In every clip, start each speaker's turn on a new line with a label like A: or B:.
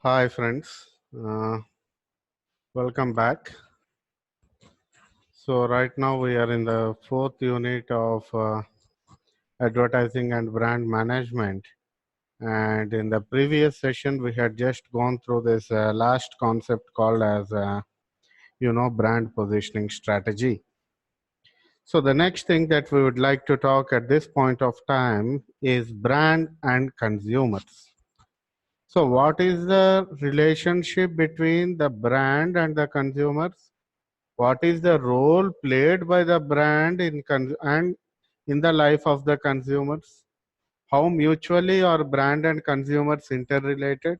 A: Hi, friends. Welcome back. So, right now we are in the fourth unit of advertising and brand management. And in the previous session, we had just gone through this last concept called as, brand positioning strategy. So, the next thing that we would like to talk at this point of time is brand and consumers. So, what is the relationship between the brand and the consumers? What is the role played by the brand and in the life of the consumers? How mutually are brand and consumers interrelated?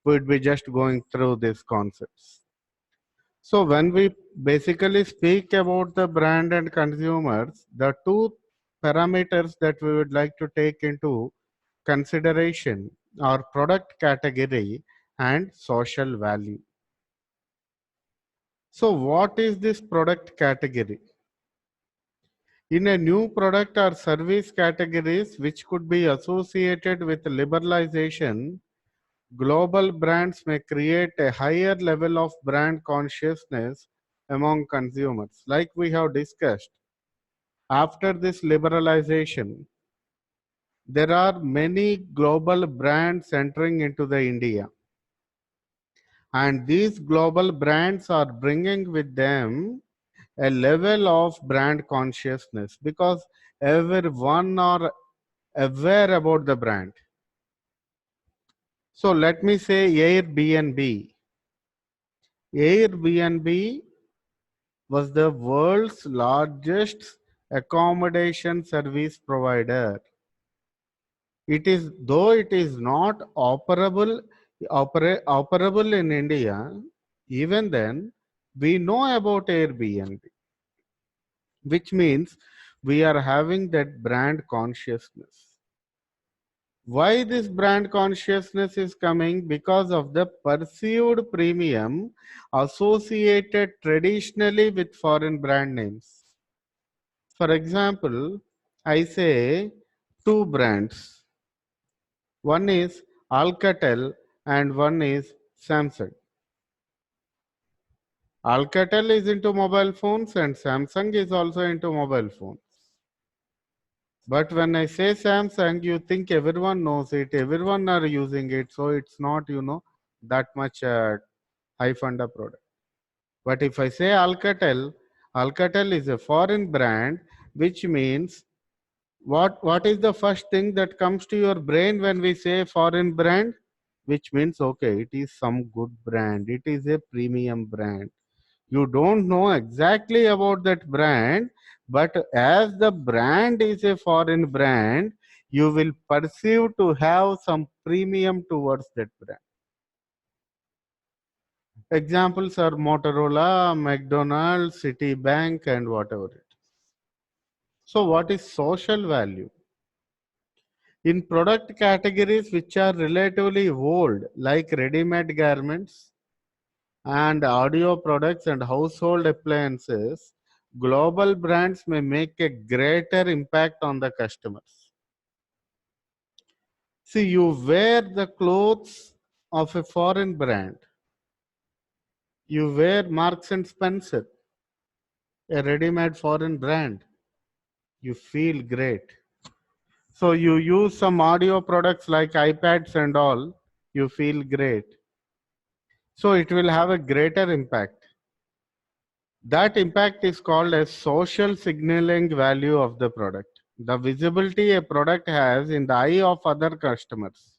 A: We'd be just going through these concepts. So when we basically speak about the brand and consumers, the two parameters that we would like to take into consideration are product category and social value. So what is this product category? In a new product or service categories which could be associated with liberalization, global brands may create a higher level of brand consciousness among consumers. Like we have discussed, after this liberalization, there are many global brands entering into the India. And these global brands are bringing with them a level of brand consciousness because everyone are aware about the brand. So let me say Airbnb. Airbnb was the world's largest accommodation service provider. It is though it is not operable in India, even then we know about Airbnb, which means we are having that brand consciousness. Why this brand consciousness is coming? Because of the perceived premium associated traditionally with foreign brand names. For example, I say two brands. One is Alcatel and one is Samsung. Alcatel is into mobile phones and Samsung is also into mobile phones. But when I say Samsung, you think everyone knows it, everyone are using it, so it's not, that much high funda product. But if I say Alcatel, Alcatel is a foreign brand, which means what is the first thing that comes to your brain when we say foreign brand? Which means okay, it is some good brand, it is a premium brand. You don't know exactly about that brand, but as the brand is a foreign brand, you will perceive to have some premium towards that brand. Examples are Motorola, McDonald's, Citibank, and whatever it is. So, what is social value? In product categories which are relatively old, like ready-made garments and audio products and household appliances, global brands may make a greater impact on the customers. See, you wear the clothes of a foreign brand. You wear Marks and Spencer, a ready-made foreign brand. You feel great. So you use some audio products like iPads and all, you feel great. So it will have a greater impact. That impact is called as social signaling value of the product. The visibility a product has in the eye of other customers.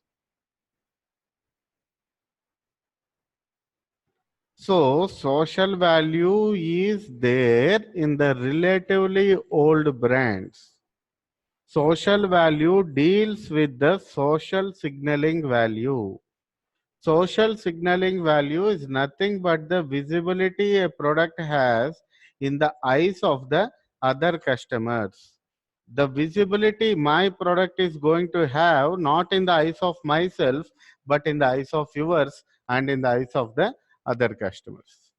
A: So social value is there in the relatively old brands. Social value deals with the social signaling value. Social signaling value is nothing but the visibility a product has in the eyes of the other customers. The visibility my product is going to have not in the eyes of myself, but in the eyes of yours and in the eyes of the other customers.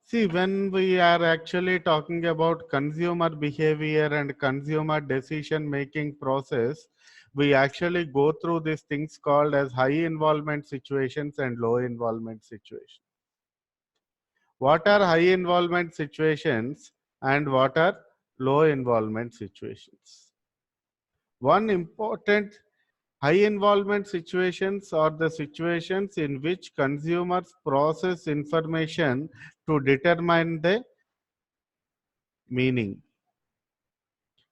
A: See, when we are actually talking about consumer behavior and consumer decision making process, we actually go through these things called as high involvement situations and low involvement situations. What are high involvement situations and what are low involvement situations? One important high involvement situations are the situations in which consumers process information to determine the meaning,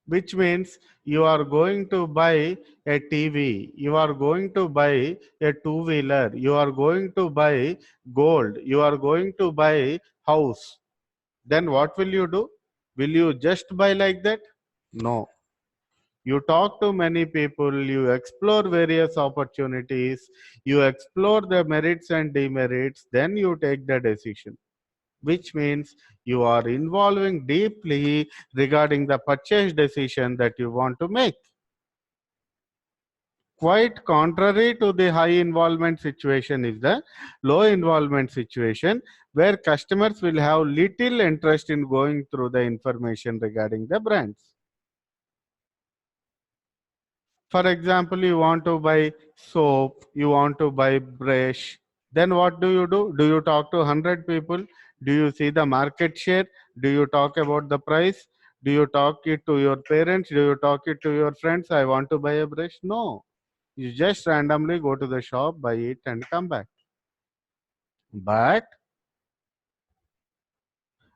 A: which means you are going to buy a TV, you are going to buy a two-wheeler, you are going to buy gold, you are going to buy house. Then what will you do? Will you just buy like that? No. You talk to many people, you explore various opportunities, you explore the merits and demerits, then you take the decision, which means you are involving deeply regarding the purchase decision that you want to make. Quite contrary to the high involvement situation is the low involvement situation, where customers will have little interest in going through the information regarding the brands. For example, you want to buy soap, you want to buy brush, then what do? Do you talk to 100 people? Do you see the market share? Do you talk about the price? Do you talk it to your parents? Do you talk it to your friends? I want to buy a brush. No. You just randomly go to the shop, buy it and come back. But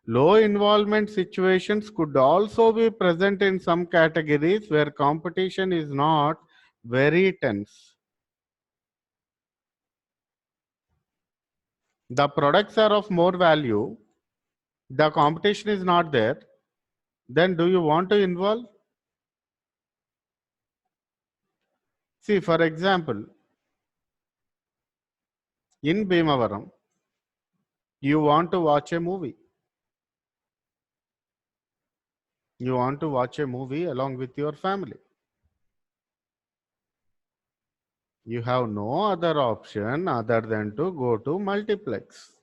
A: low involvement situations could also be present in some categories where competition is not very tense. The products are of more value, the competition is not there, then do you want to involve? See, for example, in Bhimavaram, you want to watch a movie. You want to watch a movie along with your family. You have no other option other than to go to multiplex,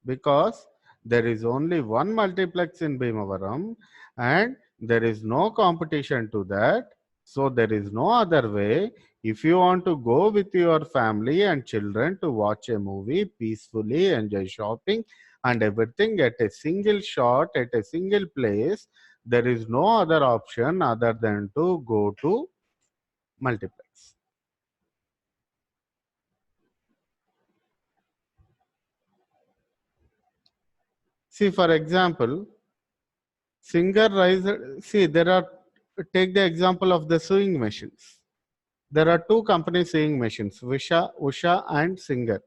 A: because there is only one multiplex in Bhimavaram and there is no competition to that. So there is no other way. If you want to go with your family and children to watch a movie peacefully, enjoy shopping and everything at a single shot, at a single place, there is no other option other than to go to multiplex. See, for example, Singer Rise, see, there are, take the example of the sewing machines. There are two companies sewing machines, Usha and Singer.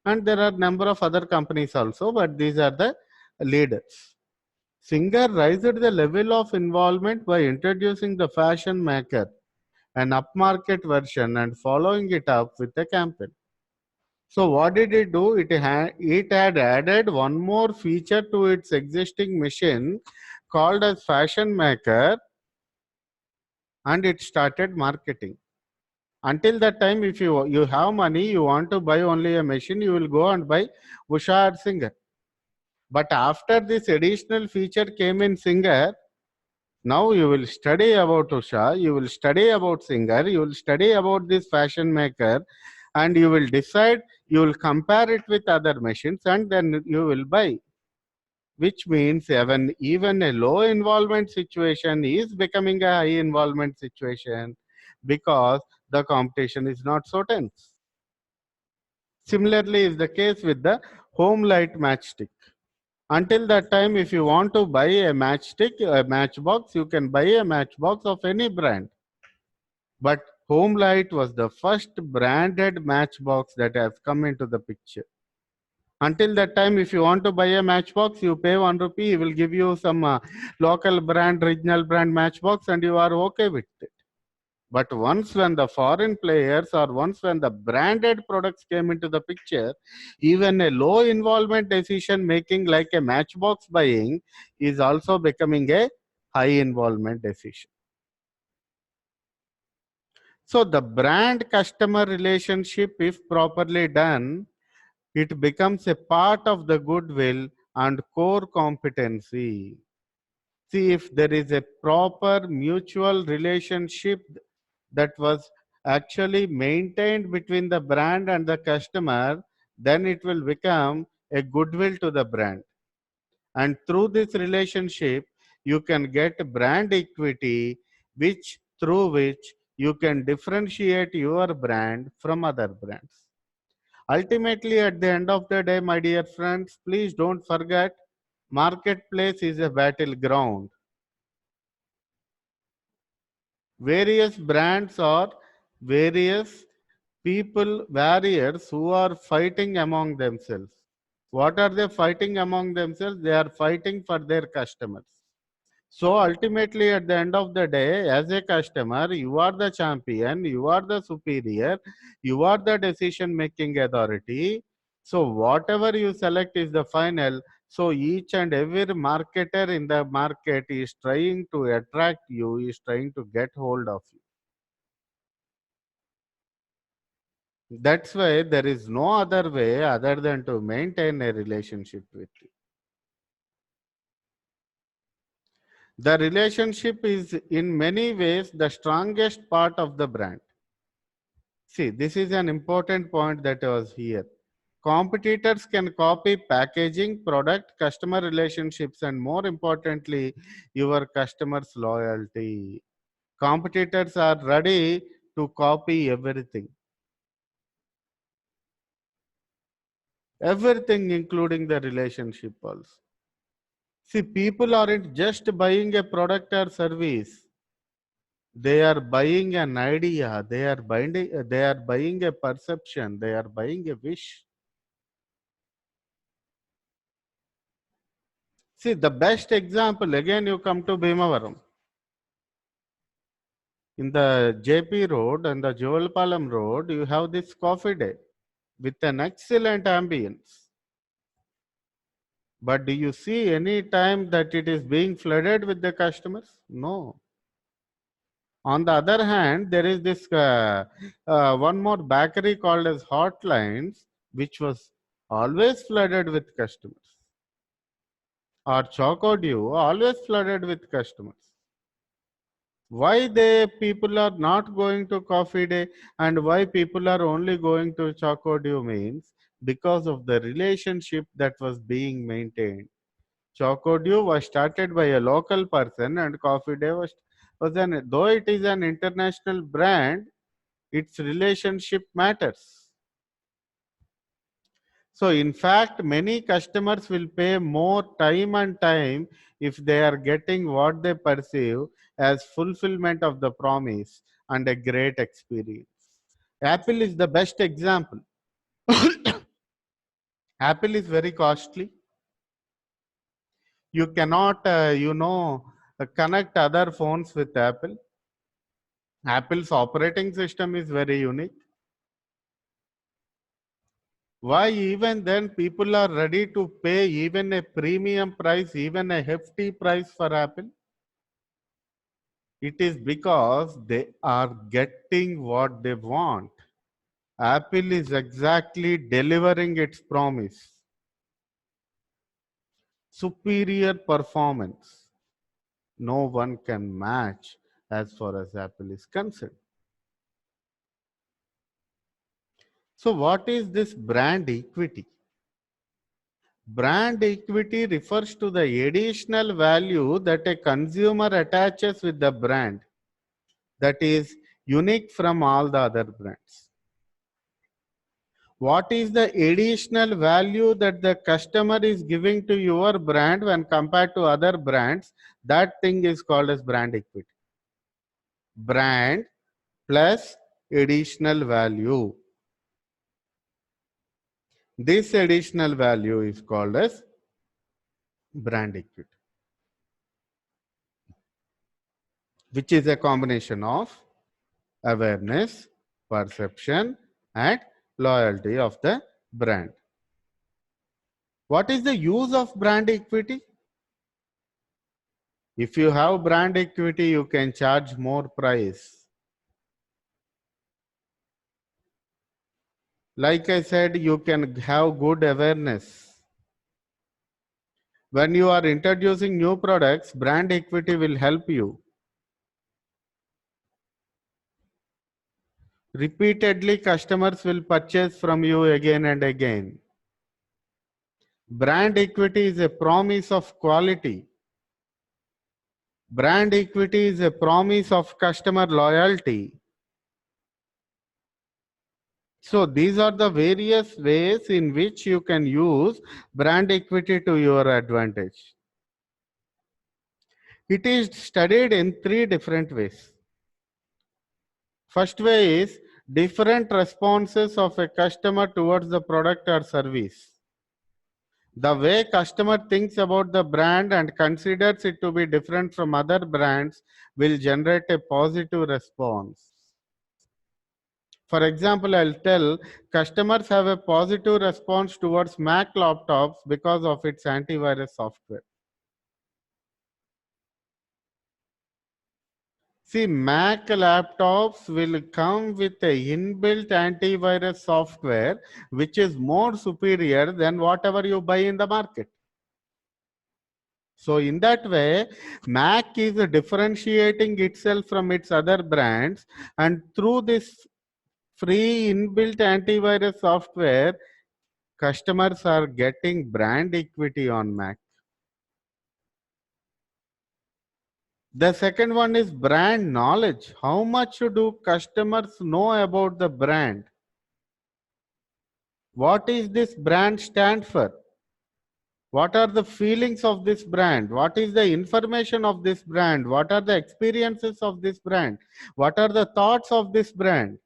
A: And there are number of other companies also, but these are the leaders. Singer raised the level of involvement by introducing the fashion maker, an upmarket version, and following it up with a campaign. So what did it do? It had added one more feature to its existing machine called as Fashion Maker, and it started marketing. Until that time, if you have money, you want to buy only a machine, you will go and buy Usha or Singer. But after this additional feature came in Singer, now you will study about Usha, you will study about Singer, you will study about this Fashion Maker, and you will decide, you will compare it with other machines, and then you will buy. Which means even a low involvement situation is becoming a high involvement situation, because the competition is not so tense. Similarly is the case with the home light matchstick. Until that time, if you want to buy a matchstick, a matchbox, you can buy a matchbox of any brand. But home light was the first branded matchbox that has come into the picture. Until that time, if you want to buy a matchbox, you pay 1 rupee, he will give you some local brand, regional brand matchbox, and you are okay with it. But once when the foreign players, or once when the branded products came into the picture, even a low involvement decision making like a matchbox buying is also becoming a high involvement decision. So the brand customer relationship, if properly done, it becomes a part of the goodwill and core competency. See, if there is a proper mutual relationship that was actually maintained between the brand and the customer, then it will become a goodwill to the brand. And through this relationship, you can get brand equity, which through which you can differentiate your brand from other brands. Ultimately, at the end of the day, my dear friends, please don't forget, marketplace is a battleground. Various brands are various people, warriors who are fighting among themselves. What are they fighting among themselves? They are fighting for their customers. So ultimately, at the end of the day, as a customer, you are the champion, you are the superior, you are the decision making authority. So whatever you select is the final. So each and every marketer in the market is trying to attract you, is trying to get hold of you. That's why there is no other way other than to maintain a relationship with you. The relationship is in many ways the strongest part of the brand. See, this is an important point that was here. Competitors can copy packaging, product, customer relationships, and more importantly, your customers' loyalty. Competitors are ready to copy everything, including the relationship also. See, people aren't just buying a product or service. They are buying an idea. They are buying a perception. They are buying a wish. See, the best example, again, you come to Bhimavaram. In the JP Road and the Jovalpalam Road, you have this coffee day with an excellent ambience. But do you see any time that it is being flooded with the customers? No. On the other hand, there is this one more bakery called as Hotlines, which was always flooded with customers. Or Choco Dew, always flooded with customers. Why they people are not going to coffee day and why people are only going to Choco Dew means because of the relationship that was being maintained. Choco Dew was started by a local person and Coffee Day was an, though it is an international brand, its relationship matters. So in fact, many customers will pay more time and time if they are getting what they perceive as fulfillment of the promise and a great experience. Apple is the best example. Apple is very costly. You cannot, connect other phones with Apple. Apple's operating system is very unique. Why even then people are ready to pay even a premium price, even a hefty price for Apple? It is because they are getting what they want. Apple is exactly delivering its promise. Superior performance. No one can match as far as Apple is concerned. So, what is this brand equity? Brand equity refers to the additional value that a consumer attaches with the brand that is unique from all the other brands. What is the additional value that the customer is giving to your brand when compared to other brands? That thing is called as brand equity. Brand plus additional value. This additional value is called as brand equity, which is a combination of awareness, perception, and loyalty of the brand. What is the use of brand equity? If you have brand equity, you can charge more price. Like I said, you can have good awareness. When you are introducing new products, brand equity will help you. Repeatedly, customers will purchase from you again and again. Brand equity is a promise of quality. Brand equity is a promise of customer loyalty. So these are the various ways in which you can use brand equity to your advantage. It is studied in three different ways. First way is different responses of a customer towards the product or service. The way customer thinks about the brand and considers it to be different from other brands will generate a positive response. For example, I'll tell customers have a positive response towards Mac laptops because of its antivirus software. See, Mac laptops will come with a inbuilt antivirus software which is more superior than whatever you buy in the market. So in that way, Mac is differentiating itself from its other brands, and through this free inbuilt antivirus software, customers are getting brand equity on Mac. The second one is brand knowledge. How much do customers know about the brand? What is this brand stand for? What are the feelings of this brand? What is the information of this brand? What are the experiences of this brand? What are the thoughts of this brand?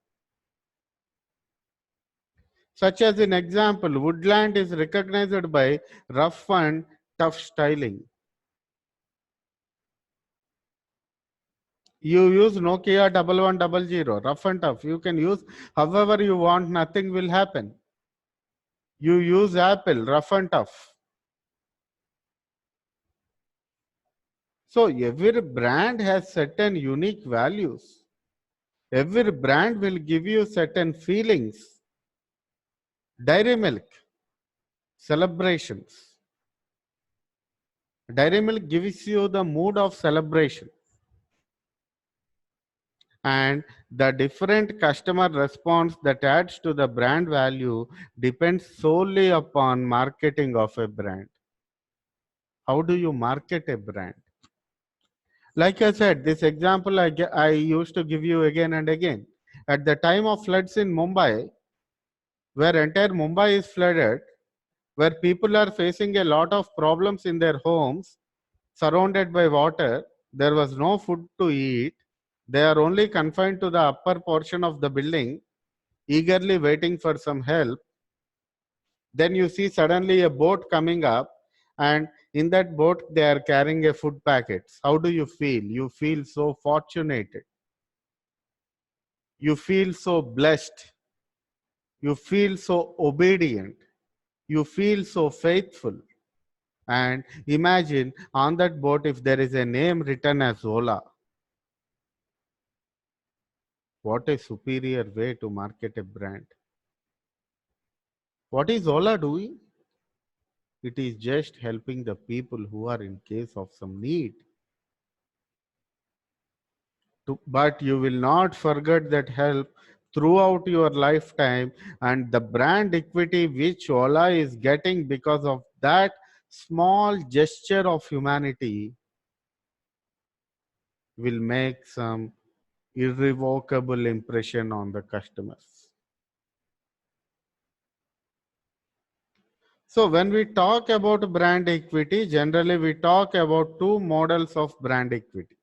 A: Such as in example, Woodland is recognized by rough and tough styling. You use Nokia 1100, rough and tough. You can use however you want, nothing will happen. You use Apple, rough and tough. So every brand has certain unique values. Every brand will give you certain feelings. Dairy Milk, celebrations. Dairy Milk gives you the mood of celebration. And the different customer response that adds to the brand value depends solely upon marketing of a brand. How do you market a brand? Like I said, this example I used to give you again and again. At the time of floods in Mumbai, where entire Mumbai is flooded, where people are facing a lot of problems in their homes, surrounded by water, there was no food to eat. They are only confined to the upper portion of the building, eagerly waiting for some help. Then you see suddenly a boat coming up, and in that boat they are carrying a food packets. How do you feel? You feel so fortunate. You feel so blessed. You feel so obedient. You feel so faithful. And imagine on that boat if there is a name written as Ola. What a superior way to market a brand. What is Ola doing? It is just helping the people who are in case of some need. But you will not forget that help throughout your lifetime, and the brand equity which Ola is getting because of that small gesture of humanity will make some irrevocable impression on the customers. So when we talk about brand equity, generally we talk about two models of brand equity.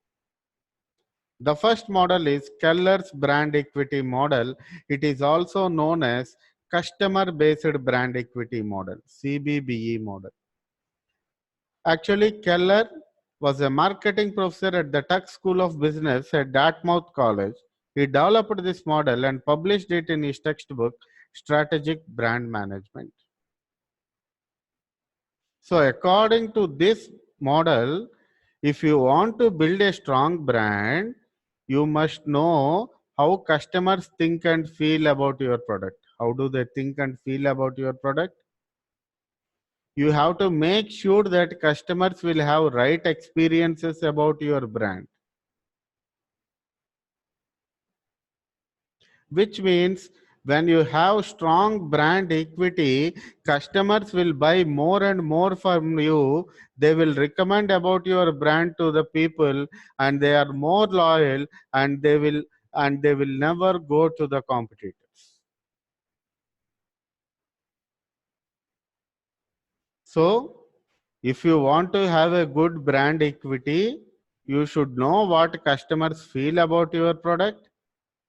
A: The first model is Keller's brand equity model. It is also known as customer based brand equity model, CBBE model. Actually, Keller was a marketing professor at the Tuck School of Business at Dartmouth College. He developed this model and published it in his textbook, Strategic Brand Management. So according to this model, if you want to build a strong brand, you must know how customers think and feel about your product. How do they think and feel about your product? You have to make sure that customers will have right experiences about your brand. which means when you have strong brand equity, customers will buy more and more from you. They will recommend about your brand to the people, and they are more loyal, and they will never go to the competitors. So if you want to have a good brand equity, you should know what customers feel about your product,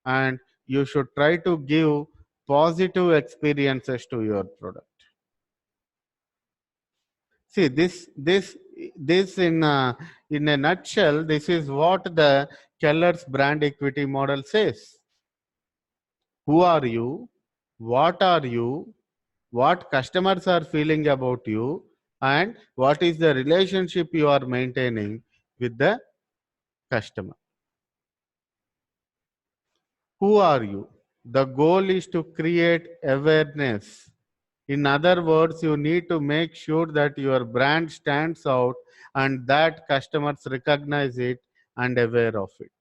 A: and you should try to give positive experiences to your product. See, this in a nutshell, this is what the Keller's brand equity model says. Who are you? What are you? What customers are feeling about you? And what is the relationship you are maintaining with the customer? Who are you? The goal is to create awareness. In other words, you need to make sure that your brand stands out and that customers recognize it and aware of it.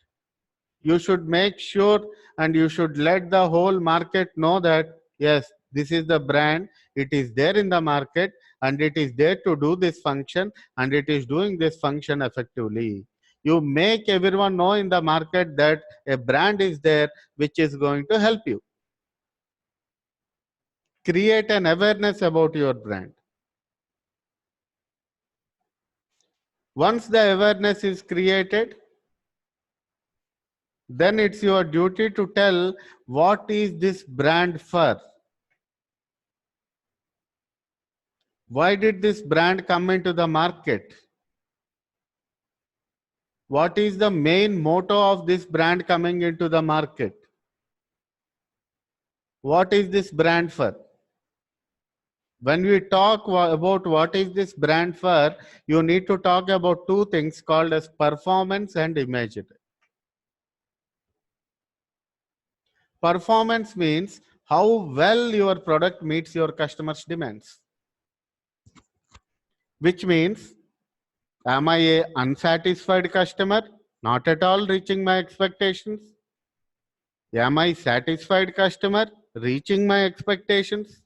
A: You should make sure and you should let the whole market know that yes, this is the brand, it is there in the market, and it is there to do this function, and it is doing this function effectively. You make everyone know in the market that a brand is there which is going to help you. Create an awareness about your brand. Once the awareness is created, then it's your duty to tell what is this brand for. Why did this brand come into the market? What is the main motto of this brand coming into the market? What is this brand for? When we talk about what is this brand for, you need to talk about two things called as performance and imagery. Performance means how well your product meets your customers' demands. Which means, am I a unsatisfied customer? Not at all reaching my expectations. Am I satisfied customer? Reaching my expectations.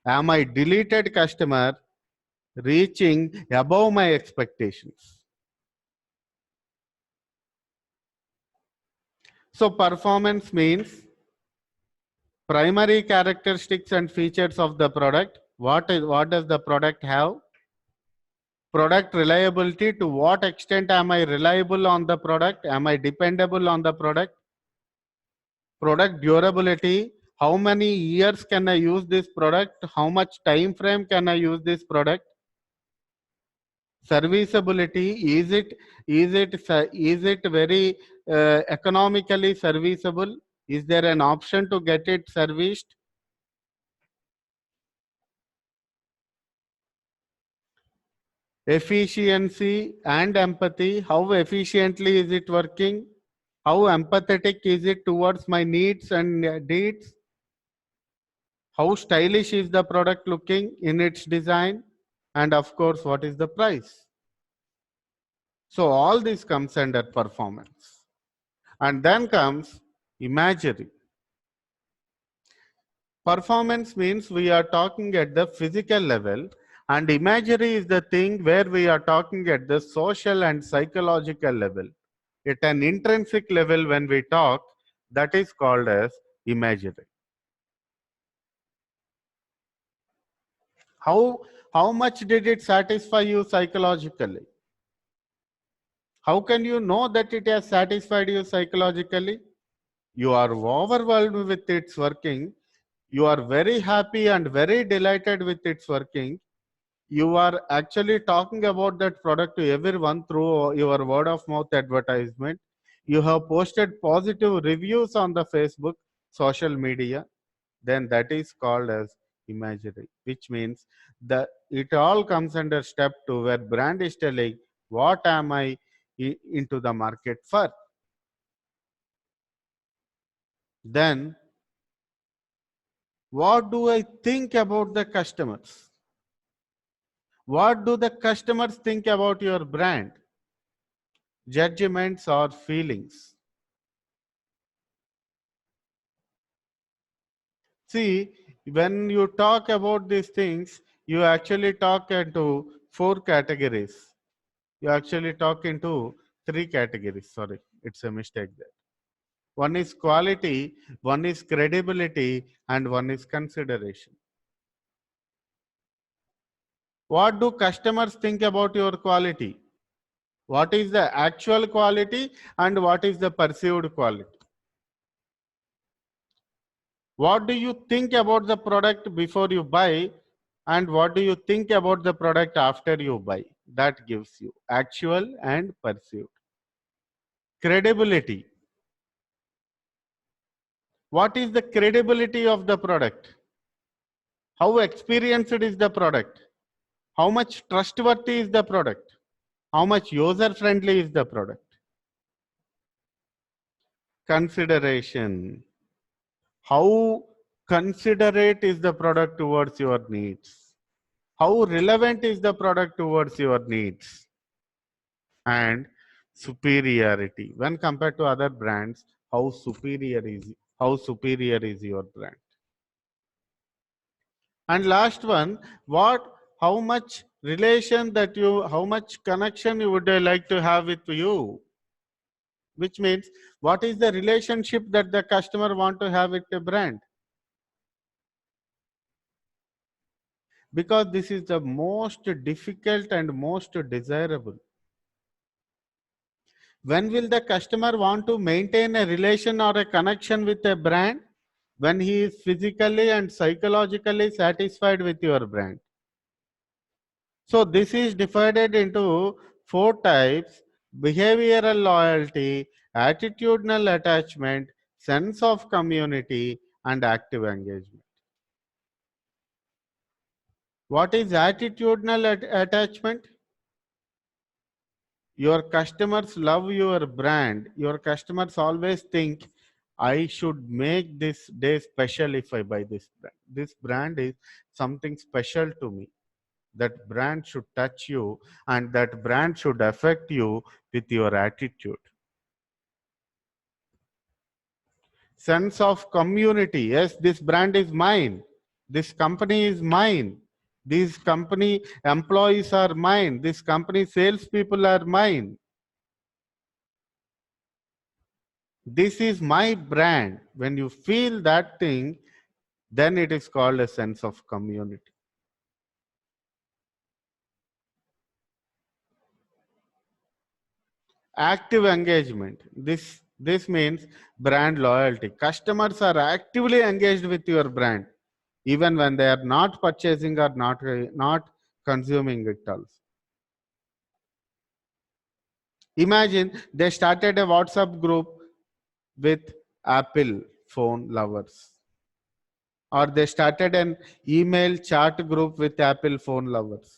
A: Am I deleted customer? Reaching above my expectations. So performance means primary characteristics and features of the product. What does the product have? Product reliability, to what extent am I reliable on the product? Am I dependable on the product? Product durability, how many years can I use this product? How much time frame can I use this product? Serviceability, is it very economically serviceable? Is there an option to get it serviced? Efficiency and empathy, how efficiently is it working? How empathetic is it towards my needs and needs? How stylish is the product looking in its design? And of course, what is the price? So all this comes under performance. And then comes imagery. Performance means we are talking at the physical level, and imagery is the thing where we are talking at the social and psychological level. At an intrinsic level, when we talk, that is called as imagery. How much did it satisfy you psychologically? How can you know that it has satisfied you psychologically? You are overwhelmed with its working. You are very happy and very delighted with its working. You are actually talking about that product to everyone through your word of mouth advertisement. You have posted positive reviews on the Facebook, social media. Then that is called as imagery, which means that it all comes under step 2, where brand is telling what am I into the market for. Then what do I think about the customers? What do the customers think about your brand? Judgments or feelings? See, when you talk about these things, you actually talk into four categories. You actually talk into three categories. Sorry, it's a mistake there. One is quality, one is credibility, and one is consideration. What do customers think about your quality? What is the actual quality and what is the perceived quality? What do you think about the product before you buy and what do you think about the product after you buy? That gives you actual and perceived. Credibility. What is the credibility of the product? How experienced is the product? How much trustworthy is the product? How much user friendly is the product? Consideration. How considerate is the product towards your needs? How relevant is the product towards your needs? And superiority. When compared to other brands, how superior is your brand? And last one, how much relation that you, how much connection you would like to have with you? Which means, what is the relationship that the customer want to have with the brand? Because this is the most difficult and most desirable. When will the customer want to maintain a relation or a connection with a brand? When he is physically and psychologically satisfied with your brand. So this is divided into four types: behavioral loyalty, attitudinal attachment, sense of community, and active engagement. What is attitudinal attachment? Your customers love your brand. Your customers always think, I should make this day special if I buy this brand. This brand is something special to me. That brand should touch you and that brand should affect you with your attitude. Sense of community. Yes, this brand is mine. This company is mine. These company employees are mine. This company salespeople are mine. This is my brand. When you feel that thing, then it is called a sense of community. Active engagement. This means brand loyalty. Customers are actively engaged with your brand, even when they are not purchasing or not consuming it also. Imagine they started a WhatsApp group with Apple phone lovers, or they started an email chat group with Apple phone lovers.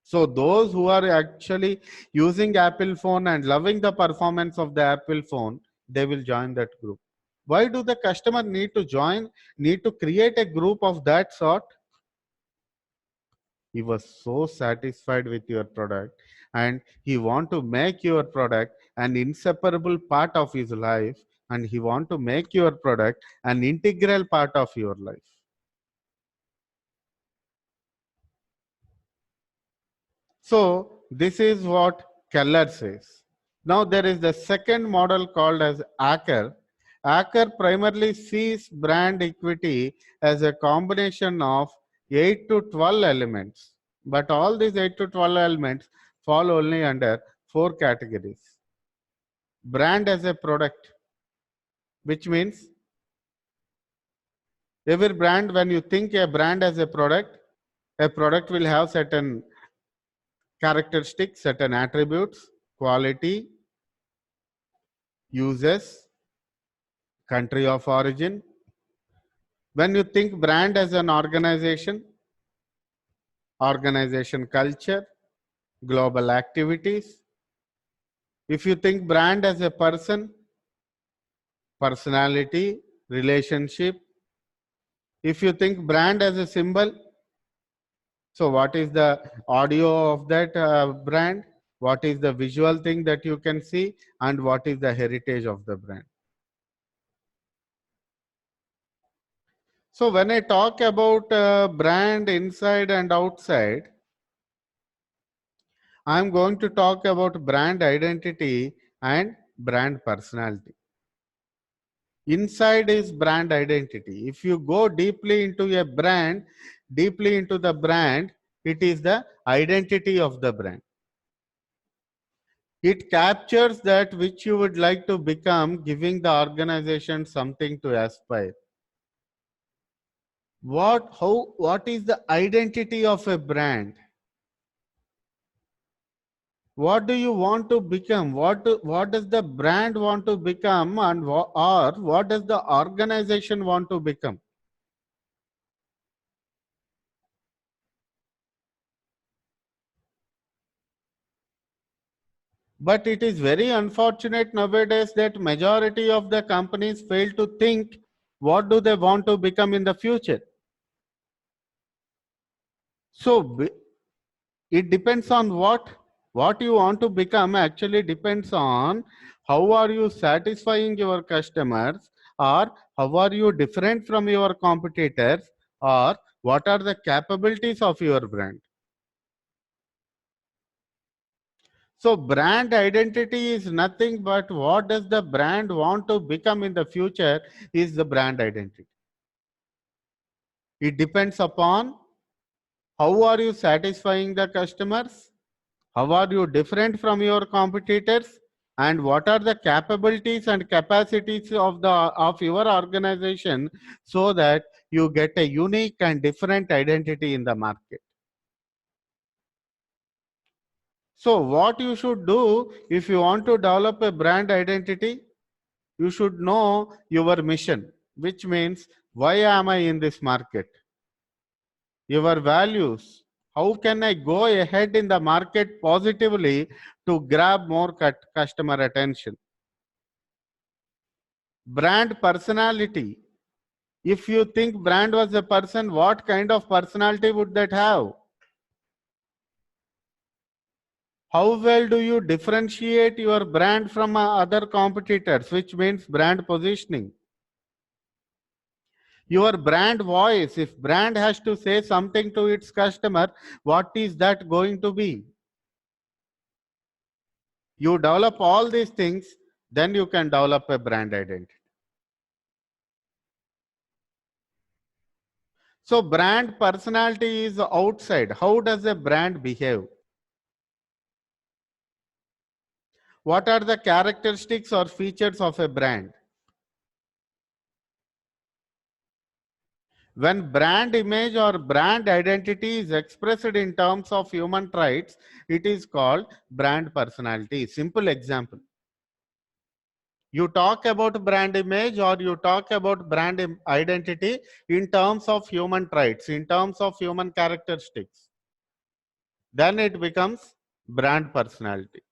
A: So those who are actually using Apple phone and loving the performance of the Apple phone, they will join that group. Why do the customer need to create a group of that sort? He was so satisfied with your product and he want to make your product an inseparable part of his life, and he want to make your product an integral part of your life. So this is what Keller says. Now there is the second model called as Acker. Acker primarily sees brand equity as a combination of 8 to 12 elements. But all these 8 to 12 elements fall only under four categories. Brand as a product, which means every brand, when you think a brand as a product will have certain characteristics, certain attributes, quality, uses, country of origin. When you think brand as an organization culture, global activities. If you think brand as a person, personality, relationship. If you think brand as a symbol, so what is the audio of that brand? What is the visual thing that you can see? And what is the heritage of the brand? So when I talk about brand inside and outside, I'm going to talk about brand identity and brand personality. Inside is brand identity. If you go deeply into a brand, deeply into the brand, it is the identity of the brand. It captures that which you would like to become, giving the organization something to aspire. What is the identity of a brand? What do you want to become? What does the brand want to become, and or what does the organization want to become? But it is very unfortunate nowadays that majority of the companies fail to think what do they want to become in the future. So it depends on what you want to become. Actually depends on how are you satisfying your customers, or how are you different from your competitors, or what are the capabilities of your brand. So brand identity is nothing but what does the brand want to become in the future is the brand identity. It depends upon how are you satisfying the customers, how are you different from your competitors, and what are the capabilities and capacities of your organization, so that you get a unique and different identity in the market. So what you should do if you want to develop a brand identity, you should know your mission, which means why am I in this market? Your values. How can I go ahead in the market positively to grab more customer attention? Brand personality. If you think brand was a person, what kind of personality would that have? How well do you differentiate your brand from other competitors, which means brand positioning? Your brand voice, if brand has to say something to its customer, what is that going to be? You develop all these things, then you can develop a brand identity. So brand personality is outside. How does a brand behave? What are the characteristics or features of a brand? When brand image or brand identity is expressed in terms of human traits, it is called brand personality. Simple example. You talk about brand image or you talk about brand identity in terms of human traits, in terms of human characteristics. Then it becomes brand personality.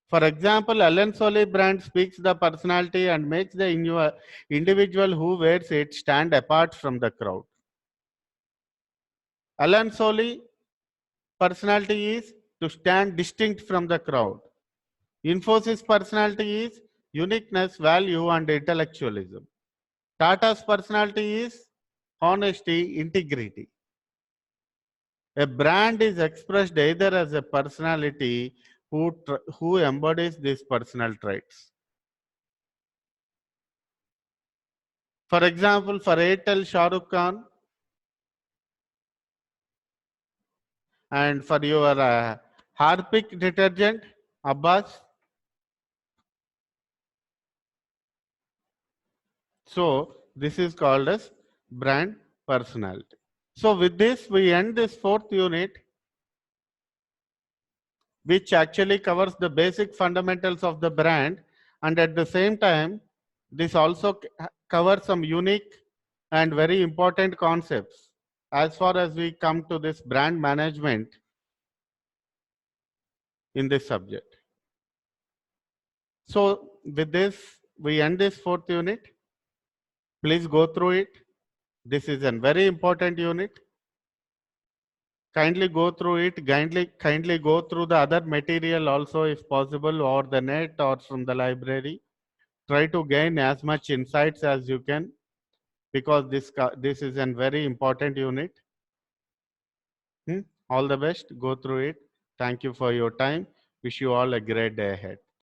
A: For example, Allen Solly brand speaks the personality and makes the individual who wears it stand apart from the crowd. Allen Solly personality is to stand distinct from the crowd. Infosys personality is uniqueness, value, and intellectualism. Tata's personality is honesty, integrity. A brand is expressed either as a personality who embodies these personal traits. For example, for Airtel, Shah Rukh Khan, and for your Harpic detergent, Abbas. So this is called as brand personality. So with this, we end this fourth unit, which actually covers the basic fundamentals of the brand. And at the same time, this also covers some unique and very important concepts as far as we come to this brand management in this subject. So with this, we end this fourth unit. Please go through it. This is a very important unit. Kindly go through it. Kindly go through the other material also if possible, or the net or from the library. Try to gain as much insights as you can. because this is a very important unit. All the best. Go through it. Thank you for your time. Wish you all a great day ahead.